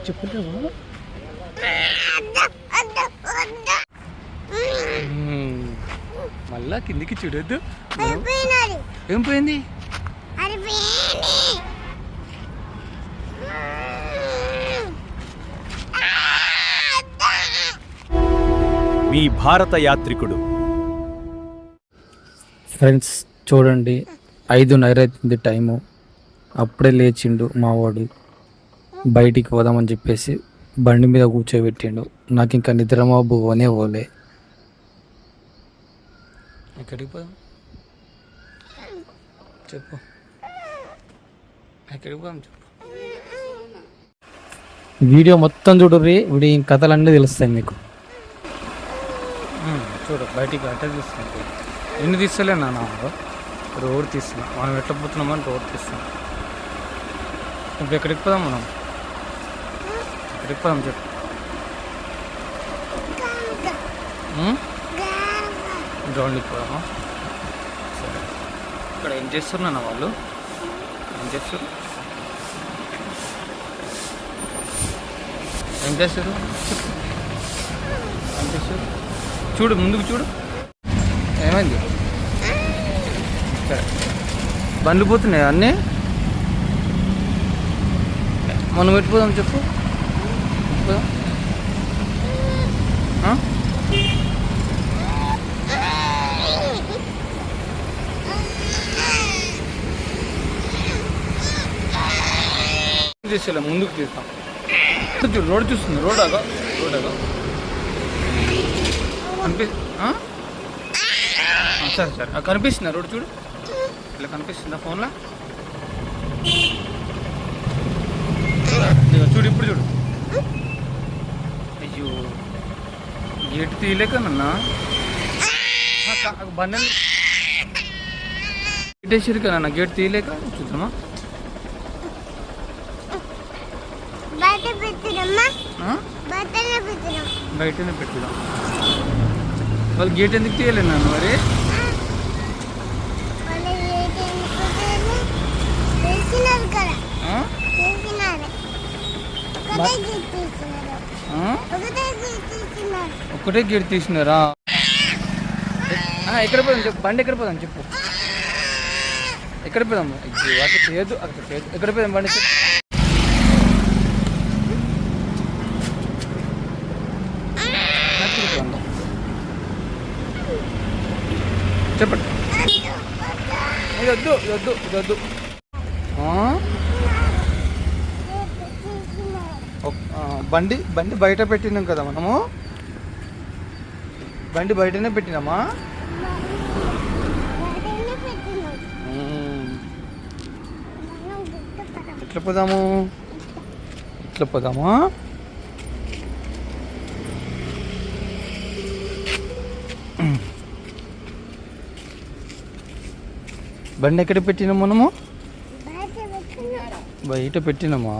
చెప్పలేవా? మళ్ళా కిందికి చూడొద్దు. ఏం పోయింది? మీ భారత యాత్రికుడు. ఫ్రెండ్స్ చూడండి, 5:30 అవుతుంది టైము. అప్పుడే లేచిండు మావాడు. బయటికి పోదామని చెప్పేసి బండి మీద కూర్చోబెట్టిండు. నాకు ఇంకా నిద్రమాబు పోలే. ఎక్కడికి పోదాం చెప్పు, ఎక్కడికి పోదాం చెప్పు. వీడియో మొత్తం చూడరి, వీడి కథలన్నీ తెలుస్తాయి మీకు. చూడు బయటికి అట్ట తీసుకుంటే ఎన్ని తీస్తలే నాన్న, రోడ్ తీస్తున్నాం. మనం ఎట్లా పోతున్నామని రోడ్ తీస్తున్నాం. ఇప్పుడు ఎక్కడికి పోదాం మనం? ఎక్కడికి పోదాం చెప్పు. గ్రౌండ్కి పోదామా? సరే. ఇక్కడ ఏం చేస్తున్నా వాళ్ళు? ఏం చేస్తారు? ఏం చేస్తారు? ఏం చేస్తారు? చూడు, ముందుకు చూడు. ఏమైంది? సరే, బండ్లు పోతున్నాయి అన్నీ. మనం పెట్టిపోదాం చెప్పు. పోదాం. తీసేలా ముందుకు తీస్తాం. చూడు, రోడ్ చూస్తుంది. రోడ్ అగా సరే సరే, కనిపిస్తుందా రోడ్? చూడు, ఇలా కనిపిస్తుందా ఫోన్లో? చూడు, ఇప్పుడు చూడు. అయ్యో, గేట్ తీయలేక నన్న బండి గేటేసారు కదా నన్న, గేట్ తీయలేక. చూద్దామా? బయటనే పెట్టుదాం. వాళ్ళు గేట్ ఎందుకు తీయలేదు నన్ను మరి? ఒకటే గేట్ తీసినారా? ఎక్కడ పోదాం చెప్పు. బండి ఎక్కడ పోదాం చెప్పు. ఎక్కడ పోదాం? అక్కడ చేయొద్దు, అక్కడ చేయొద్దు. ఎక్కడ పోదాం బండి చెప్పు. చెప్పండి. వద్దు వద్దు వద్దు. బండి బయట పెట్టినాం కదా మనము. బండి బయటనే పెట్టినామా? ఎట్లా పోదాము? ఇట్లా పోదామా? బండి ఎక్కడ పెట్టినాం మనము? బయట పెట్టినామా?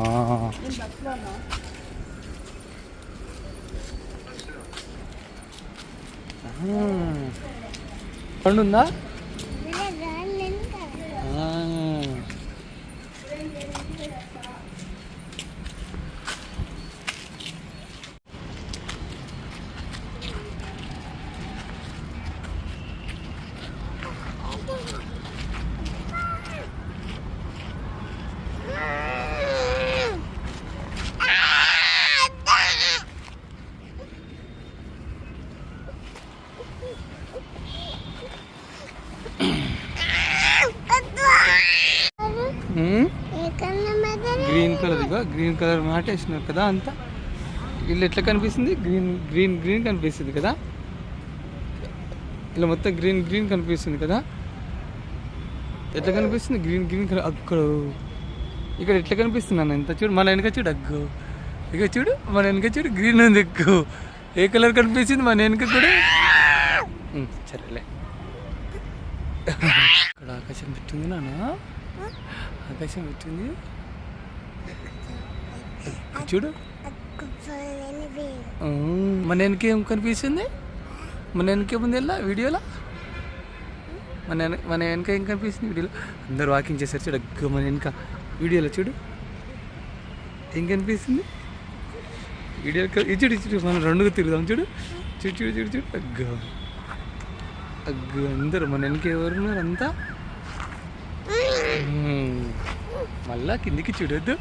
బండి ఉందా? గ్రీన్ కలర్ మ్యాట్ వేసినారు కదా అంతా. ఇల్లు ఎట్లా కనిపిస్తుంది? గ్రీన్ గ్రీన్ గ్రీన్ కనిపిస్తుంది కదా. ఇలా మొత్తం గ్రీన్ గ్రీన్ కనిపిస్తుంది కదా. ఎట్లా కనిపిస్తుంది? గ్రీన్ గ్రీన్ అక్కడ. ఇక్కడ ఎట్లా కనిపిస్తుంది అన్న? ఎంత చూడు, మన వెనక చూడు. అగ్గు ఇక చూడు, మన వెనక చూడు, గ్రీన్ ఉంది. ఎక్కువ ఏ కలర్ కనిపిస్తుంది మన వెనక కూడా? సరేలే. ఇక్కడ ఆకాశం పెట్టింది నాన్న, ఆకాశం పెట్టింది. చూడు, మన వెనక ఏం కనిపిస్తుంది? మన వెనకేముంది ఎలా వీడియోలో? మన వెనక ఏం కనిపిస్తుంది వీడియోలో? అందరు వాకింగ్ చేశారు చూడు. మన వెనక వీడియోలో చూడు ఏం కనిపిస్తుంది? వీడియో ఇచ్చుడు ఇచ్చుడు మనం రెండుగా తిరుగుదాం చూడు చూడు చూడు చూడు చూడు అగ్గో అగ్గో అందరు మన వెనక ఎవరున్నారు అంతా మళ్ళా కిందికి చూడొద్దు.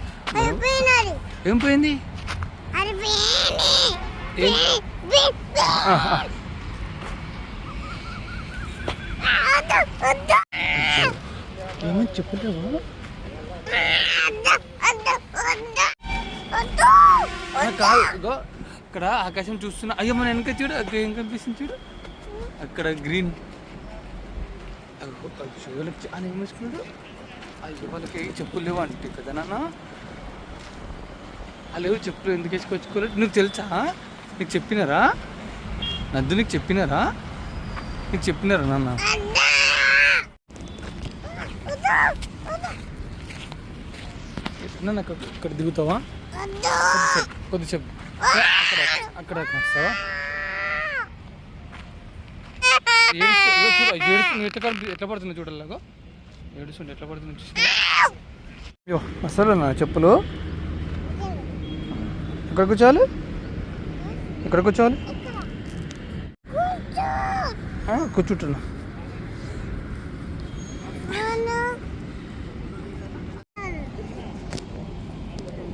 ఏం పోయింది? ఏమని చెప్పలేవా? కాదు అక్కడ ఆకాశం చూస్తున్నా. అయ్యో మన వెనక చూడు అక్కడ ఏం కనిపిస్తుంది చూడు అక్కడ గ్రీన్. వాళ్ళకి చాలా ఏం వేసుకున్నాడు. అయ్యో వాళ్ళకి చెప్పులు లేవు అంటే కదా నాన్న. లేవు చెప్పులు ఎందుకు వేసుకొచ్చుకోలేదు నీకు తెలుసా? నీకు చెప్పినారా నద్దు? నీకు చెప్పినారా నాన్న? నాకు ఇక్కడ దిగుతావా? కొద్దిసేపు అక్కడ వస్తావా? ఎట్లా పడుతుంది చూడాలాగో ఏడుస్తుంటే ఎట్లా పడుతుంది అయ్యో అసలు నా చెప్పులు ఇక్కడ కూర్చోవాలి కూర్చుంటున్నా.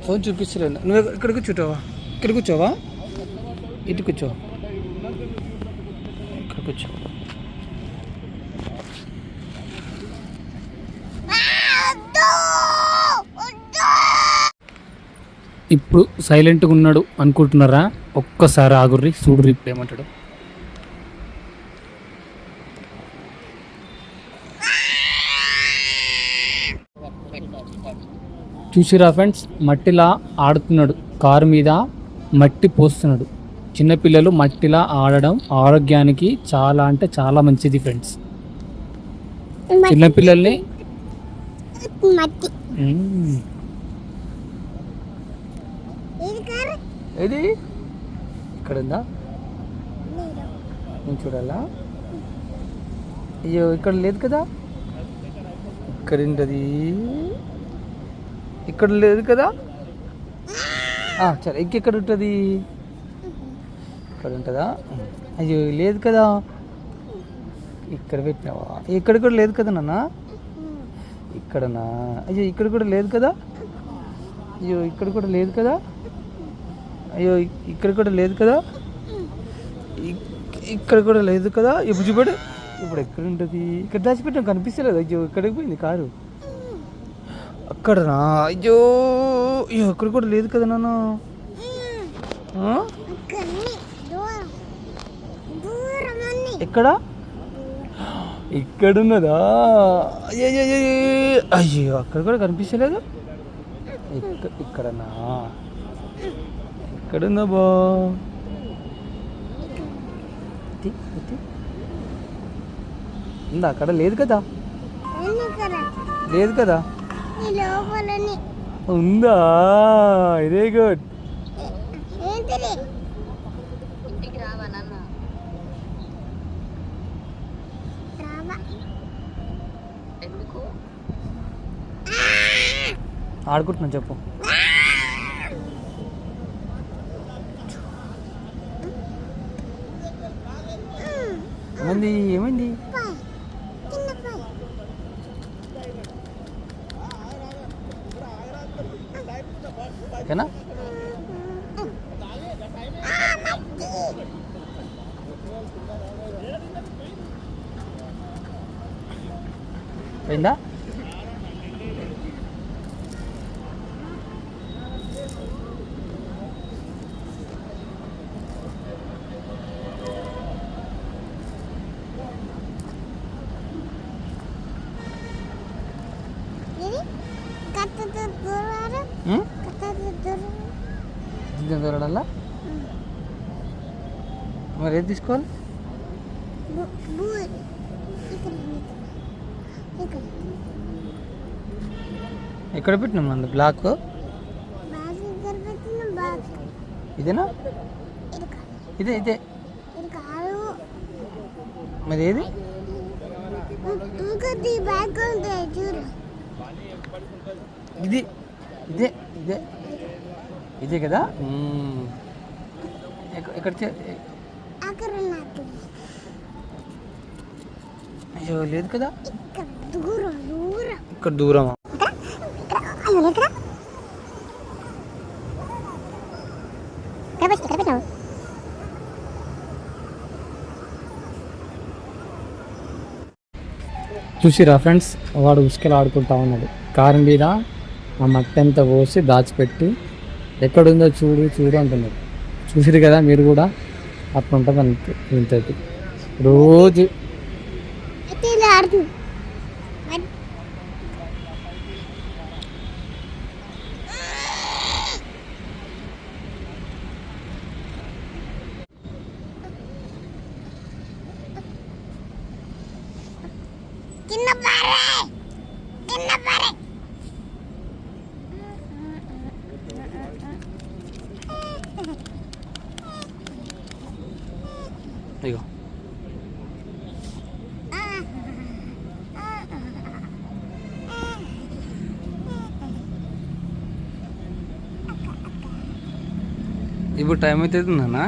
ఫోన్ చూపిస్తలేను. నువ్వు ఇక్కడ కూర్చుంటావా? ఇక్కడ కూర్చోవా? ఇటు కూర్చో. ఇక్కడ కూర్చో. ఇప్పుడు సైలెంట్గా ఉన్నాడు అనుకుంటున్నారా? ఒక్కసారి ఆగుర్రి చూడుర్రి ఇప్పుడు ఏమంటాడు. చూసిరా ఫ్రెండ్స్, మట్టిలా ఆడుతున్నాడు. కారు మీద మట్టి పోస్తున్నాడు. చిన్నపిల్లలు మట్టిలా ఆడడం ఆరోగ్యానికి చాలా అంటే చాలా మంచిది ఫ్రెండ్స్. చిన్నపిల్లల్ని ఏది ఇక్కడ ఉందా? నేను చూడాలా? అయ్యో ఇక్కడ లేదు కదా. ఇక్కడ ఉంటుంది. ఇక్కడ లేదు కదా. సరే ఇంకెక్కడ ఉంటుంది? ఇక్కడ ఉంటుందా? అయ్యో లేదు కదా. ఇక్కడ పెట్టినావా? ఇక్కడ కూడా లేదు కదా నాన్న. ఇక్కడనా? అయ్యో ఇక్కడ కూడా లేదు కదా. అయ్యో ఇక్కడ కూడా లేదు కదా. అయ్యో ఇక్కడ కూడా లేదు కదా. ఇక్కడ కూడా లేదు కదా. ఇప్పుడు చూపడు. ఇప్పుడు ఎక్కడ ఉంటుంది? ఇక్కడ దాచిపెట్టాం కనిపిస్తలేదు. అయ్యో ఇక్కడికి పోయింది కారు. అక్కడనా? అయ్యో అయ్యో అక్కడ కూడా లేదు కదా నాన్న. ఎక్కడ? ఇక్కడున్నదా? అయ్యో అయ్యో అక్కడ కూడా కనిపించలేదు. ఇక్కడనా? ఎక్కడుందా బా? ఉందా? అక్కడ లేదు కదా. లేదు కదా. ఉందా? Very good. ఆడుకుంటున్నా చెప్పు. ఏమైంది? ఓకేనా? పోయిందా? దూరడల్లా మరి ఏది తీసుకోవాలి? ఎక్కడ పెట్టినాం అండి బ్లాక్? ఇదేనా? ఇదే మరి ఏది? ఇదే కదా. ఎక్కడ అయ్యో లేదు కదా, ఇక్కడ దూరమా? చూసిరా ఫ్రెండ్స్, వాడు ఉసుకలు ఆడుకుంటా ఉన్నాడు. కారు మీద ఆ మట్టి అంతా పోసి దాచిపెట్టి ఎక్కడుందో చూడు చూడు అంటున్నాడు. చూసిరు కదా మీరు కూడా, అట్లా ఉంటుంది అంతే. ఇంతటి రోజు ఇగో ఇప్పుడు టైం అయితే అవుతుందన్నా.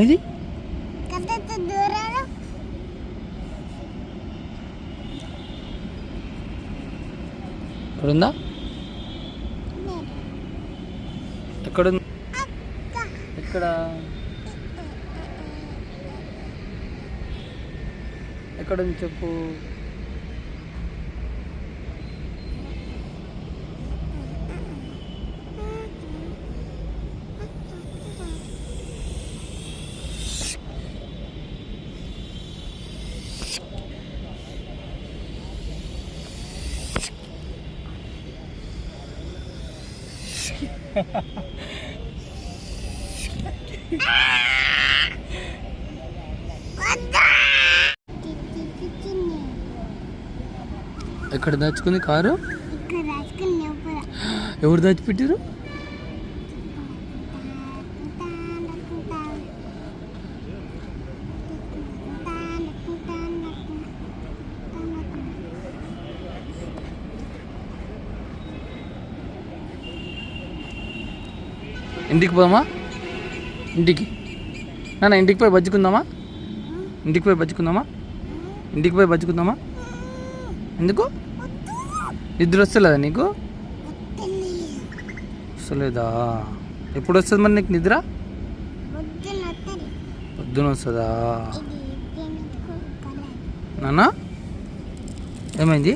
ఇది ఎక్కడుందా? ఎక్కడుంది? ఎక్కడ? ఎక్కడుంది చెప్పు. ఎక్కడ దాచుకుంది కారు? ఎవరు దాచిపెట్టారు? ఇంటికి పోదామా? ఇంటికి నాన్న ఇంటికి పోయి బజ్జుకుందామా? ఇంటికి పోయి బజ్జుకుందామా? ఇంటికి పోయి బజ్జుకుందామా? ఎందుకు? నిద్ర వస్తలేదా నీకు? వస్తలేదా? ఎప్పుడు వస్తుంది మరి నీకు నిద్ర? పొద్దున వస్తుందా? నాన్న ఏమైంది?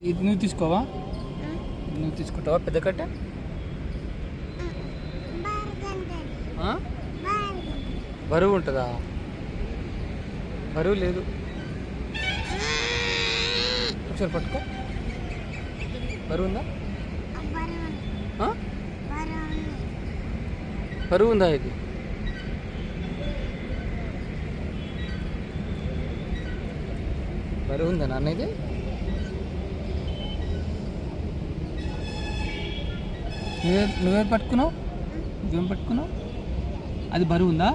ఇది నువ్వు తీసుకోవా? నువ్వు తీసుకుంటావా పెద్ద కట్ట? బరువు ఉంటుందా? బరువు లేదు. ఒకసారి పట్టుకో. బరువు ఉందా? బరువు ఉందా? ఇది బరువు ఉందా నాన్న? ఇది నువ్వే పట్టుకున్నావు? నువ్వేం పట్టుకున్నావు? అది బరువు ఉందా?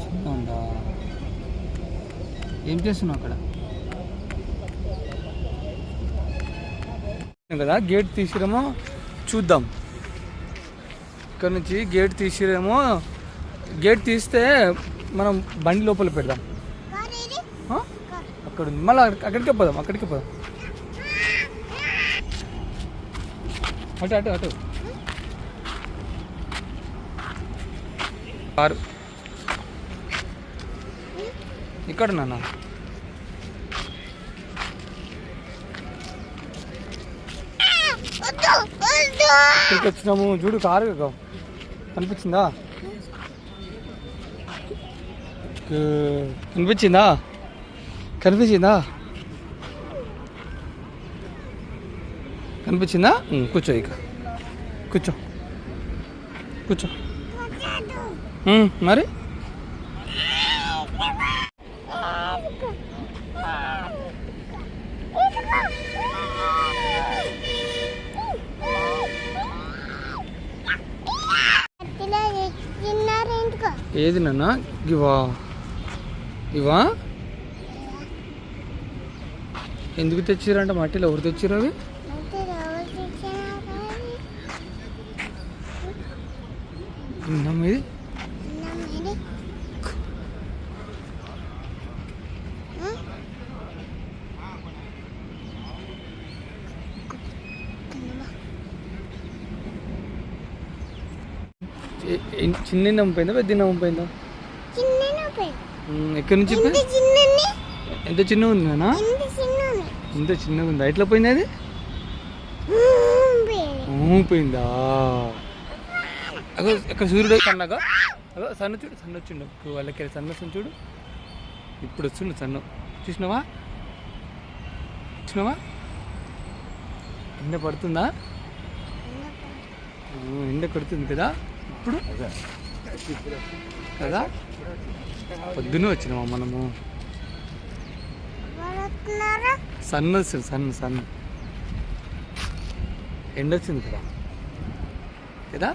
చిన్న ఉందా? ఏం చేస్తున్నావు అక్కడ? కదా గేట్ తీసిరేమో చూద్దాం. ఇక్కడ నుంచి గేట్ తీసిరేమో. గేట్ తీస్తే మనం బండి లోపల పెడదాం. అక్కడ ఉంది. మళ్ళీ అక్కడికే పోదాం. అక్కడికే పోదాం. అటు అటు అటు కారు ఇక్కడ నాన్న. ఇక్కడికి వచ్చినాము చూడు. కారు కనిపించిందా? కనిపించిందా? కనిపించిందా? కనిపించిందా? కూర్చో. ఇక కూర్చో కూర్చో. మరి ఏది నాన్న? ఇవా ఇవా ఎందుకు తెచ్చిరంట? మట్టిలో ఎవరు తెచ్చిరు అవి? ఇది చిన్న నమ్మిపోయిందా పెద్ద నమ్మిపోయిందా? ఎక్కడి నుంచి ఎంత చిన్నగా ఉంది నాన్న? ఎంత చిన్నగా ఉందా? ఎట్లా పోయింది అది? పోయిందా? అగో ఇక్కడ సూర్యుడు సన్నగా. అగో సన్న చూడు, సన్న వచ్చిండు వాళ్ళకి. సన్న వస్తుంది చూడు, ఇప్పుడు వస్తుండు సన్న. చూసినావా చూసినావా? ఎండ పడుతుందా? ఎండ కొడుతుంది కదా ఇప్పుడు కదా. పొద్దునే వచ్చినామా మనము. సన్న వస్తుంది, సన్న ఎండ వచ్చింది కదా కదా.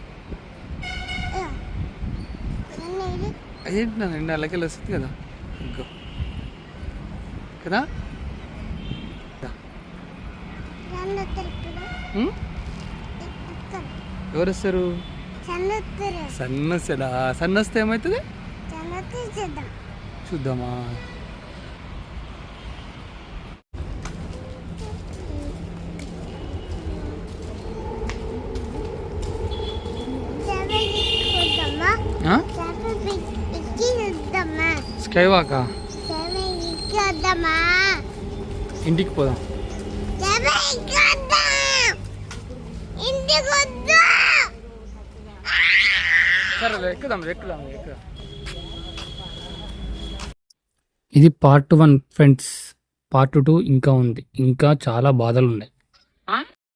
అదేంటి నా ఎండ అలాగే వస్తుంది కదా కదా. ఎవరు వస్తారు? సన్న వస్తాడా? సన్న వస్తే ఏమవుతుంది చూద్దామా? స్కై వాకా? ఇంటికి పోదాం. సరే ఎక్కుదాం. ఇది పార్ట్ 1 ఫ్రెండ్స్. పార్ట్ 2 ఇంకా ఉంది. ఇంకా చాలా బాధలు ఉన్నాయి.